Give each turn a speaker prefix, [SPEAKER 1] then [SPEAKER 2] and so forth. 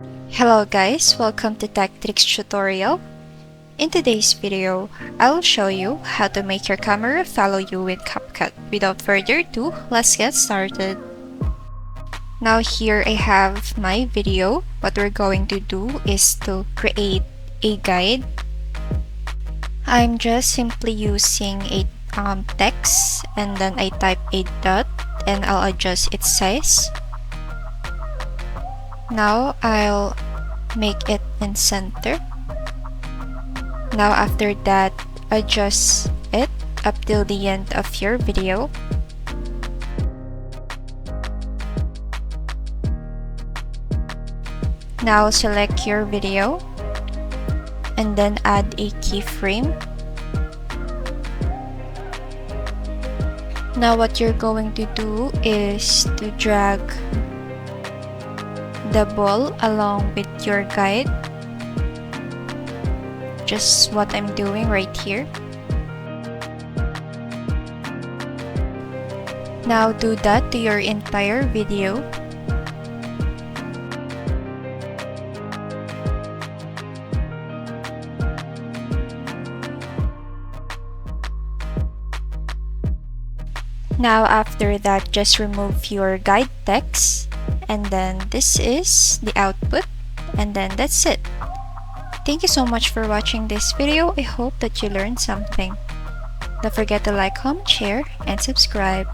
[SPEAKER 1] Hello guys, welcome to Tech Tricks tutorial. In today's video, I will show you how to make your camera follow you with CapCut. Without further ado, let's get started. Now here I have my video. What we're going to do is to create a guide. I'm just simply using a text and then I type a dot and I'll adjust its size. Now I'll make it in center. Now after that, adjust it up till the end of your video. Now select your video and then add a keyframe. Now what you're going to do is to drag the ball along with your guide, just what I'm doing right here. Now do that to your entire video. Now after that, just remove your guide text, and then this is the output, and then that's it. Thank you so much for watching this video. I hope that you learned something. Don't forget to like, comment, share, and subscribe.